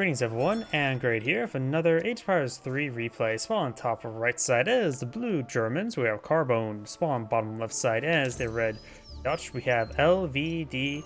Greetings everyone, and Great here for another Age of Empires 3 replay. Spawn on top right side is the blue Germans, we have Carbone. Spawn bottom left side is the red Dutch, we have LVD,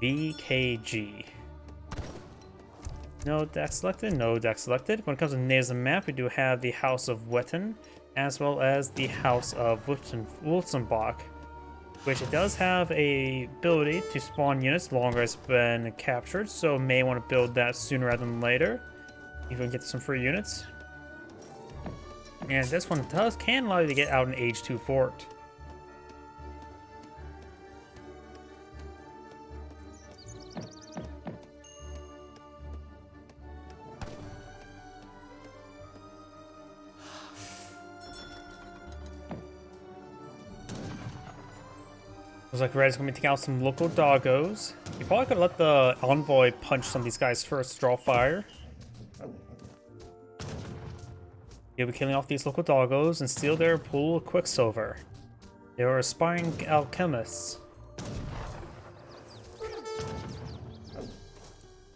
VKG. No deck selected, no deck selected. When it comes to names of the map, we do have the House of Wetten, as well as the House of Wilsenbach, which it does have a ability to spawn units longer it's been captured, so may want to build that sooner rather than later. Even get some free units. And this one can allow you to get out an Age 2 fort. Looks like Red's going to be taking out some local doggos. You probably could let the envoy punch some of these guys first, draw fire. He'll be killing off these local doggos and steal their pool of quicksilver. They are aspiring alchemists.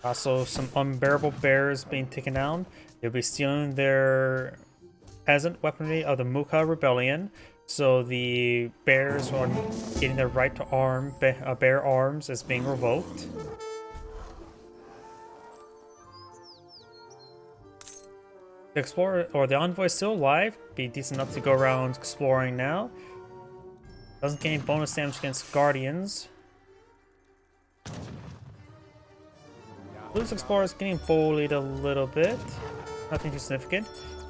Also, some unbearable bears being taken down. They'll be stealing their peasant weaponry of the Muka rebellion. So the bears are getting their right to arm bear arms is being revoked. The explorer or the envoy is still alive. Be decent enough to go around exploring now. Doesn't gain bonus damage against guardians. Blue's explorer is getting bullied a little bit. Nothing too significant.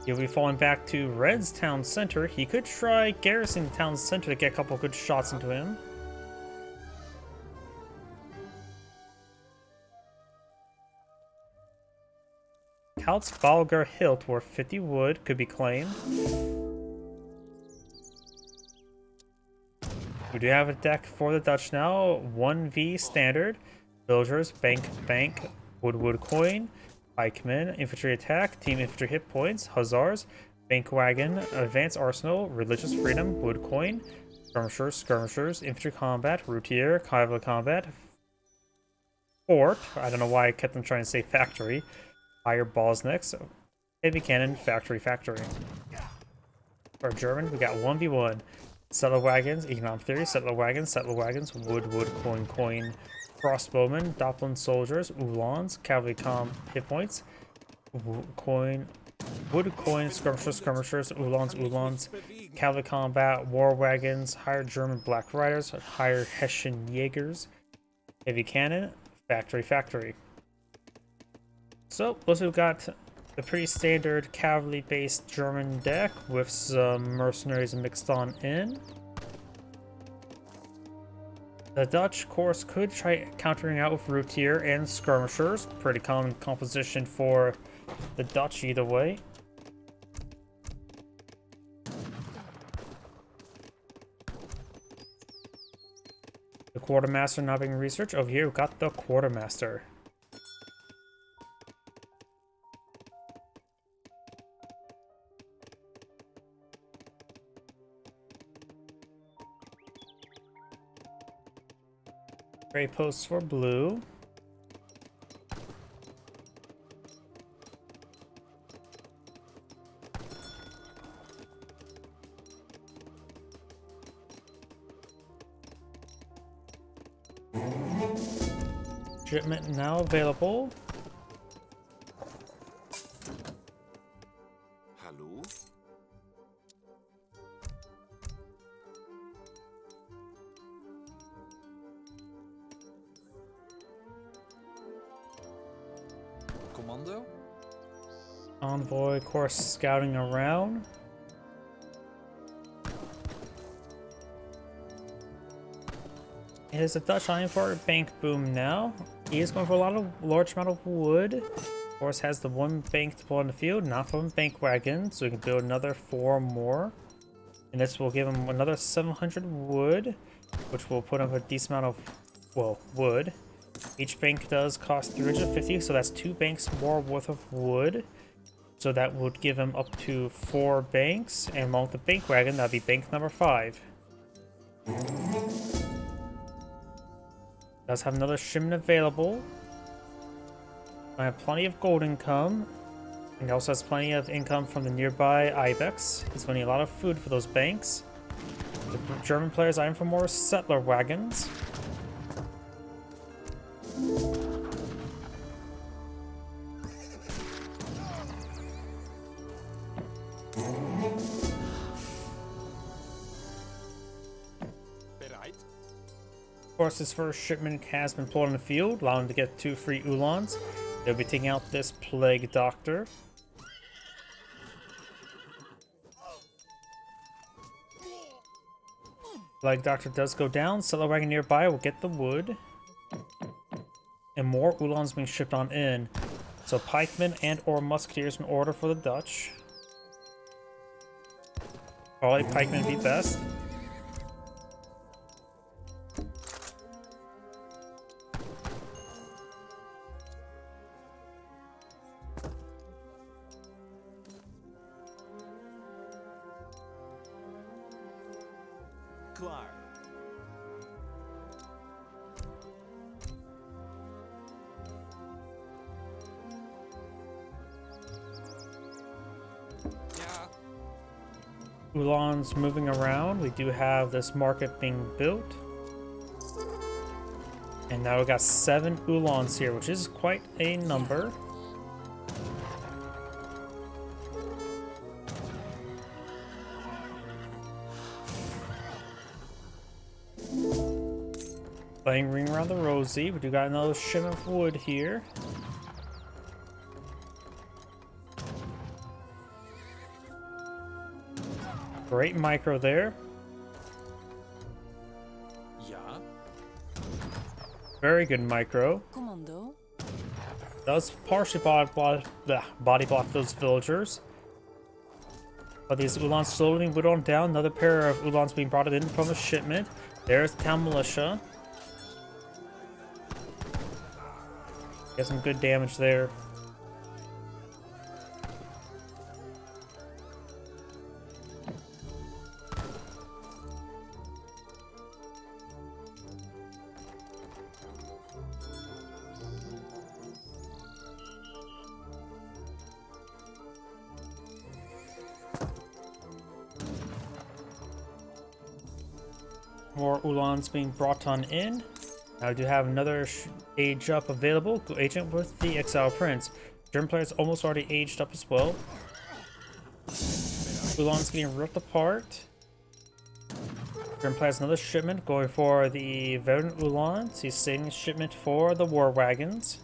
He'll be falling back to Red's town center. He could try garrisoning the town center to get a couple good shots into him. Count's Valgar Hilt worth 50 wood could be claimed. We do have a deck for the Dutch now. 1v standard. Villagers, bank, wood coin. Pikemen, infantry attack, team infantry hit points, hussars, bank wagon, advanced arsenal, religious freedom, wood coin, skirmishers, infantry combat, routier, cavalry combat, fort. I don't know why I kept them trying to say factory. Higher balls next, heavy cannon, factory. For German, we got 1v1. Settler wagons, economic theory, settler wagons, wood, coin. Crossbowmen, Doppelin soldiers, Uhlans, cavalry hit points, wood coin, skirmishers, Uhlans, cavalry combat, war wagons, higher German black riders, higher Hessian Jaegers, heavy cannon, factory. So, looks like we've got a pretty standard cavalry-based German deck with some mercenaries mixed on in. The Dutch, of course, could try countering out with routier and skirmishers. Pretty common composition for the Dutch either way. The quartermaster not being researched. Over here, we've got the quartermaster. Gray posts for blue. Shipment now available. Hello? Commando? Envoy, of course, scouting around. It is a Dutch eyeing for a bank boom now. He is going for a large amount of wood. Of course, has the one bank to pull on the field, not from a bank wagon, so we can build another 4 more. And this will give him another 700 wood, which will put up a decent amount of, wood. Each bank does cost 350, so that's 2 banks more worth of wood. So that would give him up to 4 banks, and along with the bank wagon, that'd be bank number 5. Does have another shipment available. I have plenty of gold income. And he also has plenty of income from the nearby Ibex. He's going to need a lot of food for those banks. The German players eyeing for more settler wagons. Of course, his first shipment has been pulled in the field, allowing him to get 2 free Ulans. They'll be taking out this Plague Doctor. Plague Doctor does go down. Settler wagon nearby will get the wood. And more Ulans being shipped on in. So pikemen and or musketeers in order for the Dutch. Probably pikemen be best. Klaar. Ja. Ulans moving around. We do have this market being built. And now we got 7 Ulans here, which is quite a number. Playing Ring Around the Rosie. We do got another shipment of wood here. Great micro there. Ja. Very good micro. Commando. Does partially body block those villagers. But these Ulans slowly being whittled down. Another pair of Ulans being brought in from a shipment. There's the town militia. Get some good damage there. More Ulans being brought on in. Now we do have another age up available. Go agent with the Exile Prince. German players almost already aged up as well. Ulan's getting ripped apart. German players another shipment going for the Verdant Ulans. He's saving a shipment for the war wagons.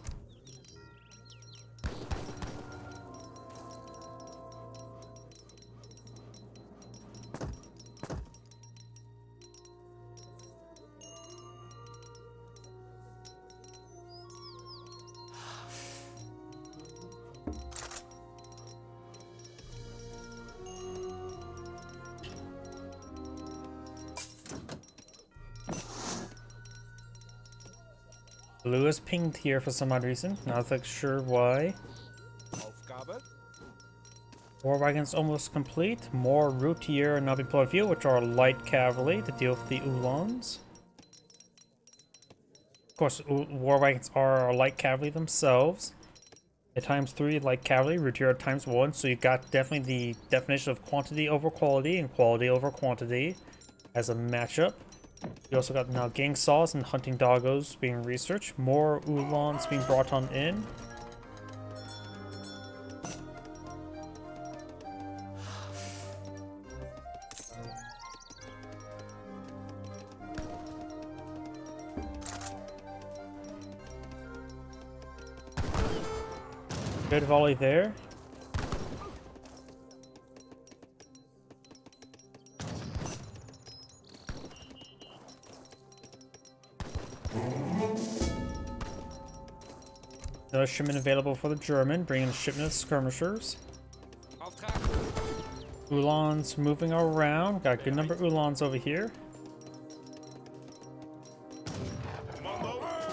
Blue is pinged here for some odd reason. Not sure why. Aufgabe. War wagons almost complete. More routier and deployed field, which are light cavalry to deal with the Ulans. Of course, war wagons are light cavalry themselves. At times 3 light cavalry, routier at times 1. So you got definitely the definition of quantity over quality and quality over quantity as a matchup. We also got now gang saws and hunting doggos being researched. More Ulans being brought on in. Good volley there. Another shipment available for the German, bringing a shipment of skirmishers. Auftrag. Ulans moving around. Got a good number of Ulans over here.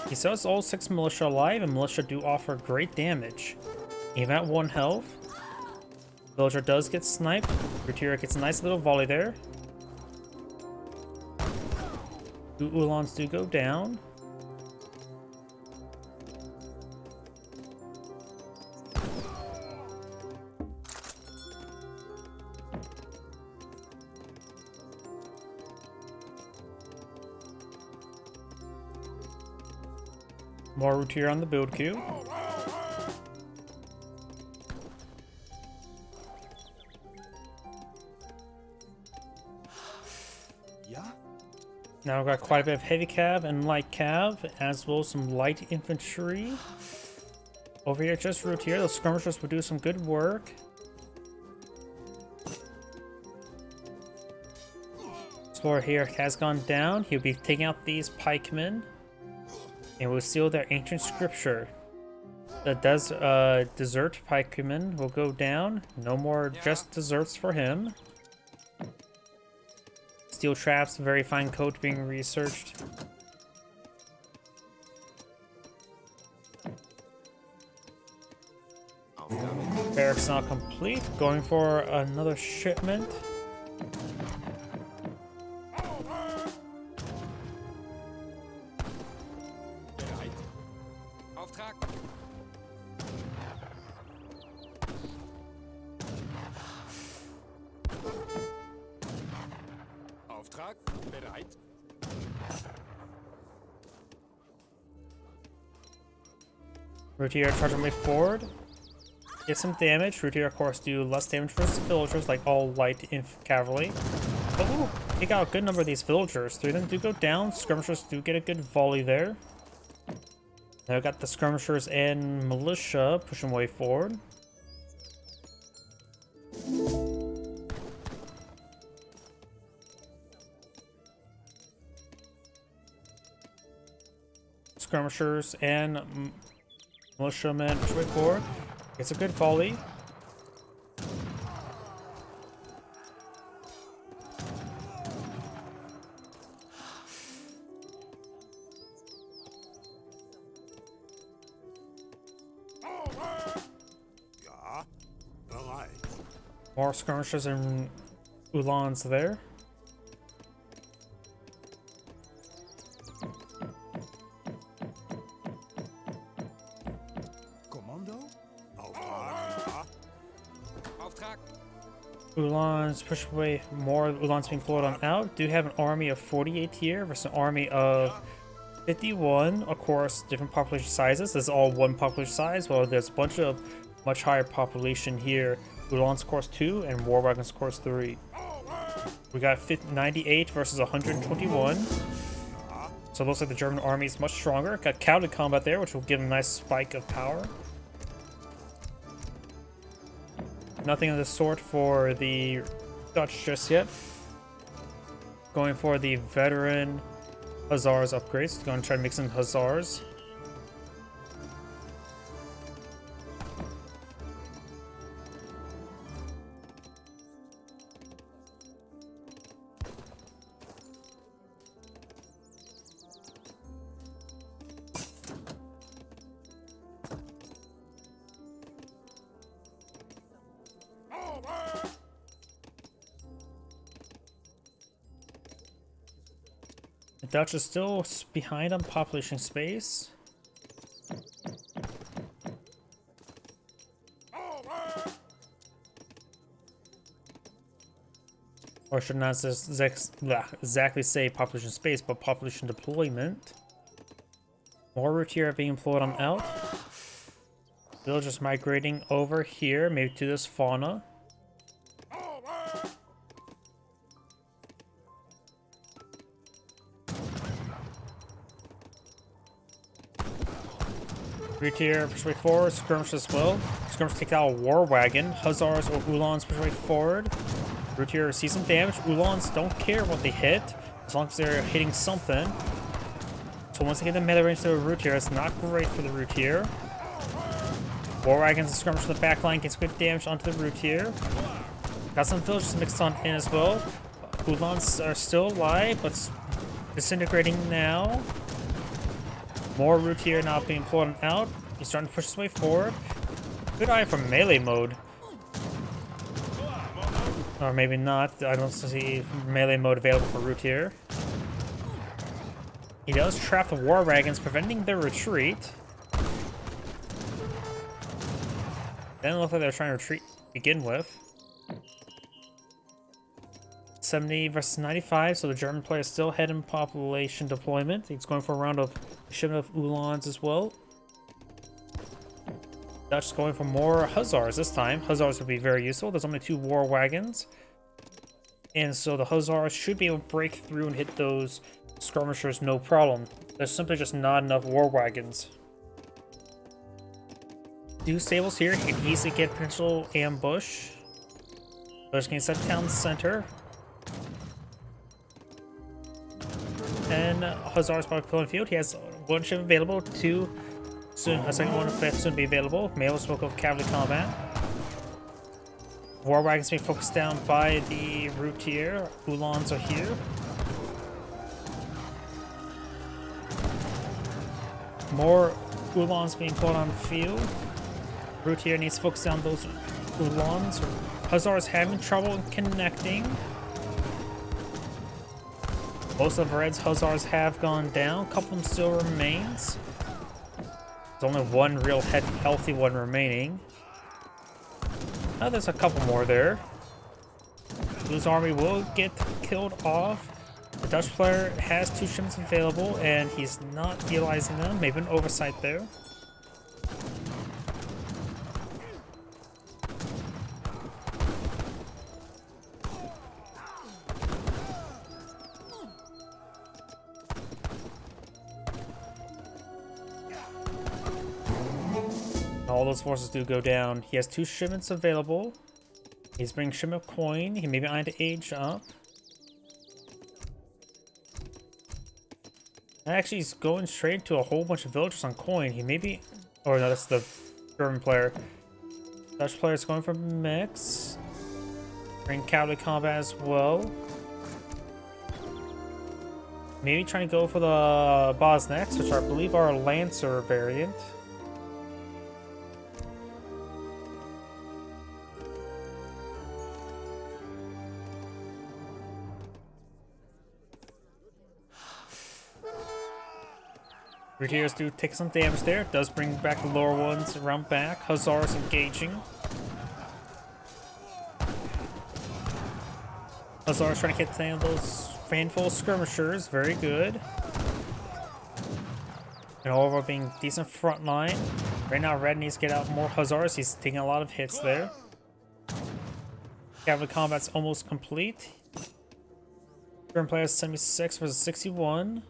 He still has all 6 militia alive, and militia do offer great damage. Even at 1 health. Villager does get sniped. Routier gets a nice little volley there. 2 Ulans do go down. More routier on the build queue. Ja? Now we've got quite a bit of heavy cav and light cav, as well as some light infantry. Over here, just routier. Those skirmishers will do some good work. Explorer here has gone down. He'll be taking out these pikemen, and will seal their ancient scripture. The desert pikemen will go down. No more just deserts for him. Steel traps, very fine code being researched. Barracks now complete. Going for another shipment. Bereit. Auftrag. Auftrag. Bereit. Routier charging way forward. Get some damage. Routier, of course, do less damage versus villagers, like all light cavalry. But ooh, take out a good number of these villagers. 3 of them do go down. Skirmishers do get a good volley there. Now we've got the skirmishers and militia pushing way forward. Skirmishers and militiamen push way forward. It's a good volley. Ja. Bereit. More skirmishers and Ulans there. Kommando? Auftrag. Ja. Auftrag. Ulans push away. More Ulans being pulled on out. Do have an army of 48 here versus an army of 51. Of course, different population sizes. This is all one population size. Well, there's a bunch of much higher population here. Ulans course 2 and War Wagons course 3. We got 98 versus 121. So it looks like the German army is much stronger. Got cavalry combat there, which will give them a nice spike of power. Nothing of the sort for the Dutch just yet. Going for the veteran Hussars upgrades. Going to try to mix in Hussars. The Dutch is still behind on population space. Or should not exactly say population space, but population deployment. More routier being employed on out. Villagers migrating over here, maybe to this fauna. Routier push way forward, skirmish as well. Skirmish take out a war wagon. Hussars or Ulans push way forward. Routier sees some damage. Ulans don't care what they hit, as long as they're hitting something. So once they get the melee range to the Routier, it's not great for the Routier. War wagons and skirmish from the back line gets good damage onto the Routier. Got some villagers mixed on in as well. Ulans are still alive, but disintegrating now. More Routier now being pulled out. He's starting to push his way forward. Good eye for melee mode. Or maybe not. I don't see melee mode available for Routier. He does trap the war wagons, preventing their retreat. Then it looks like they're trying to retreat to begin with. 70 versus 95, so the German player is still ahead in population deployment. He's going for a round of shipment of Uhlans as well. Dutch is going for more Hussars this time. Hussars would be very useful. There's only 2 war wagons. And so the Hussars should be able to break through and hit those skirmishers no problem. There's simply just not enough war wagons. 2 stables here, he can easily get potential ambush. Dutch can set town center. And Hussars by Pillar Field. He has 1 ship available, 2 soon, a second one will soon be available. Mail spoke of cavalry combat. War wagons being focused down by the routier. Uhlans are here. More Uhlans being put on the field. Routier needs to focus down those Uhlans. Hussars having trouble connecting. Most of Red's Hussars have gone down. A couple of them still remains. There's only 1 real healthy one remaining. Oh, there's a couple more there. Blue's army will get killed off. The Dutch player has 2 ships available, and he's not utilizing them. Maybe an oversight there. All those forces do go down. He has 2 shipments available. He's bringing shipment coin. He may be eyeing to age up. Actually, he's going straight to a whole bunch of villagers on coin. He may be... Oh, no, that's the German player. Dutch player is going for mix. Bring cavalry combat as well. Maybe trying to go for the Bosniaks, which I believe are a Lancer variant. Routiers do take some damage there. Does bring back the lower ones around back. Hussars engaging. Hussars trying to get down those handful of skirmishers. Very good. And all of them being decent front line. Right now, Red needs to get out more Hussars. He's taking a lot of hits there. Cavalry combat's almost complete. German player is 76 versus 61.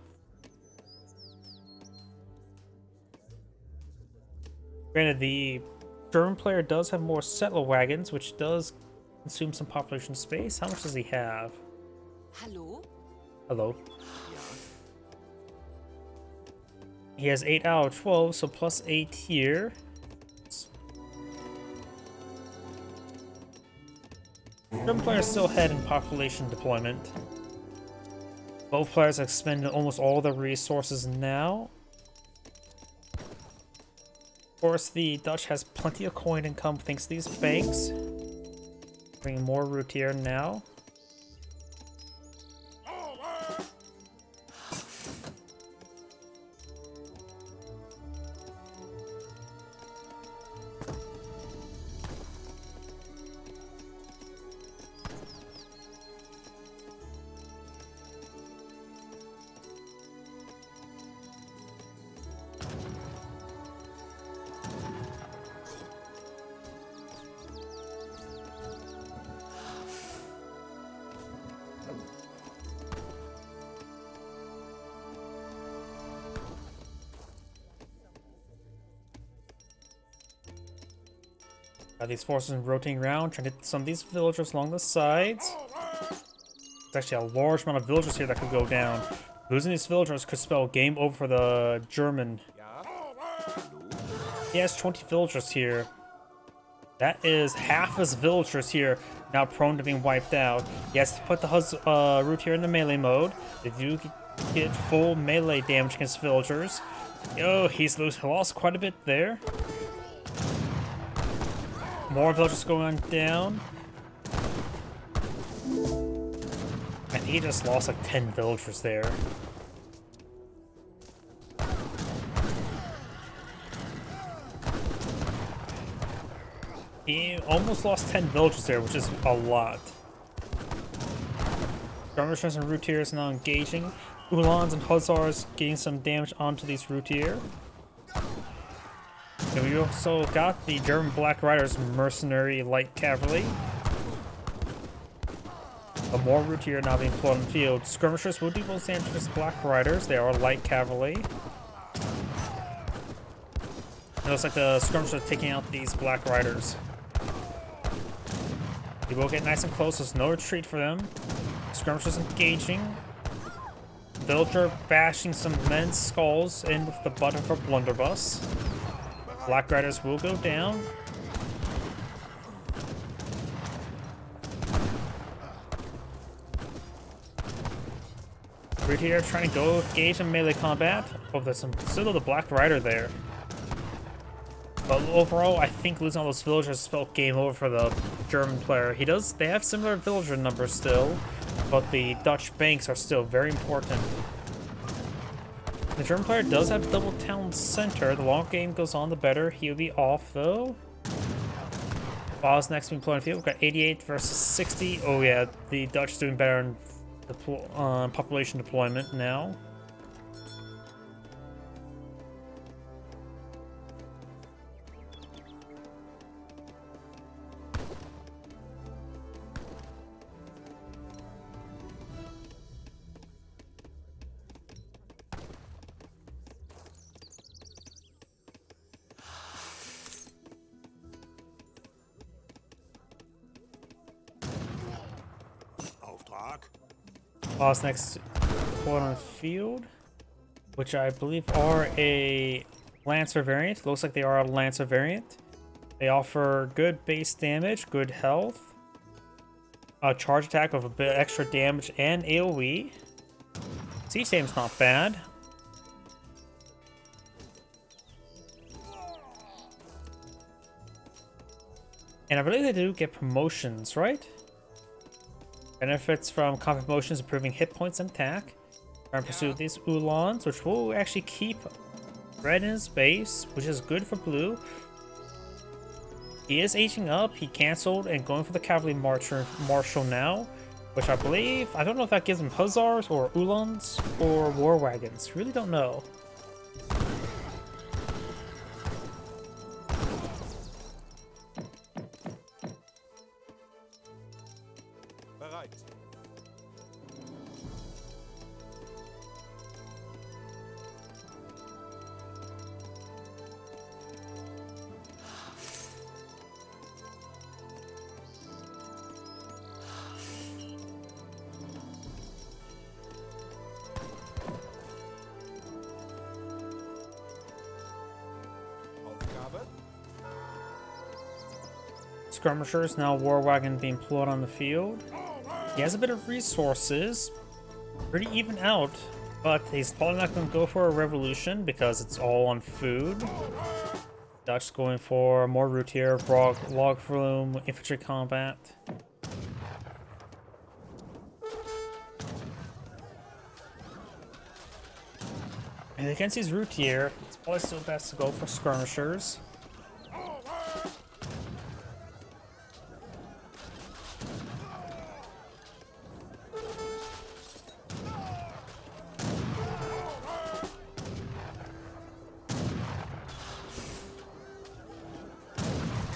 Granted, the German player does have more settler wagons, which does consume some population space. How much does he have? Hello? Hello. He has 8 out of 12, so plus 8 here. German players still ahead in population deployment. Both players have expended almost all their resources now. Of course, the Dutch has plenty of coin income thanks to these banks. Bringing more routier now. These forces rotating around, trying to hit some of these villagers along the sides. There's actually a large amount of villagers here that could go down. Losing these villagers could spell game over for the German. He has 20 villagers here. That is half his villagers here now prone to being wiped out. He has to put the root here in the melee mode. They do get full melee damage against villagers. Oh, he's lost quite a bit there. More villagers going down. I think he just lost like 10 villagers there. He almost lost 10 villagers there, which is a lot. Skirmishers and routiers now engaging. Uhlans and Hussars getting some damage onto these Routier. And we also got the German Black Riders Mercenary Light Cavalry. But more Routier now being put on the field. Skirmishers will do both damage against Black Riders. They are light cavalry. It looks like the skirmishers are taking out these Black Riders. They will get nice and close. There's no retreat for them. Skirmishers engaging. Villager bashing some men's skulls in with the butt of her blunderbuss. Black Riders will go down. Routier trying to go engage in melee combat. Oh, there's still the Black Rider there. But overall, I think losing all those villagers spelled game over for the German player. They have similar villager numbers still, but the Dutch banks are still very important. The German player does have double town center. The longer game goes on, the better. He'll be off though. Bob's next being played on the field. We've got 88 versus 60. Oh yeah, the Dutch doing better on population deployment now. Boss next one on the field, which I believe are a Lancer variant. Looks like they are a Lancer variant. They offer good base damage, good health, a charge attack of a bit extra damage, and AoE. Siege aim's not bad. And I believe they do get promotions, right? Benefits from combat promotions, improving hit points and attack. Try and pursue these Uhlans, which will actually keep red in his base, which is good for blue. He is aging up. He canceled and going for the cavalry marshal now, which I believe, I don't know if that gives him hussars or Uhlans or war wagons. Really don't know. Skirmishers, now war wagon being pulled on the field. He has a bit of resources, pretty even out, but he's probably not going to go for a revolution because it's all on food. Dutch going for more Routier, log flume, infantry combat. And against these Routier, it's probably still best to go for skirmishers.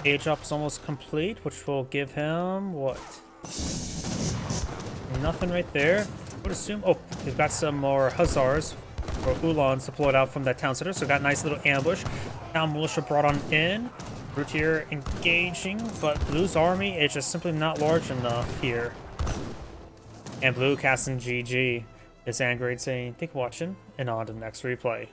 Age up is almost complete, which will give him what? Nothing right there. I would assume. Oh, they've got some more hussars or Uhlans deployed out from that town center, so got a nice little ambush. Town militia brought on in. Routier engaging, but blue's army is just simply not large enough here. And blue casting GG is Angrade saying, "Thank you for watching," and on to the next replay.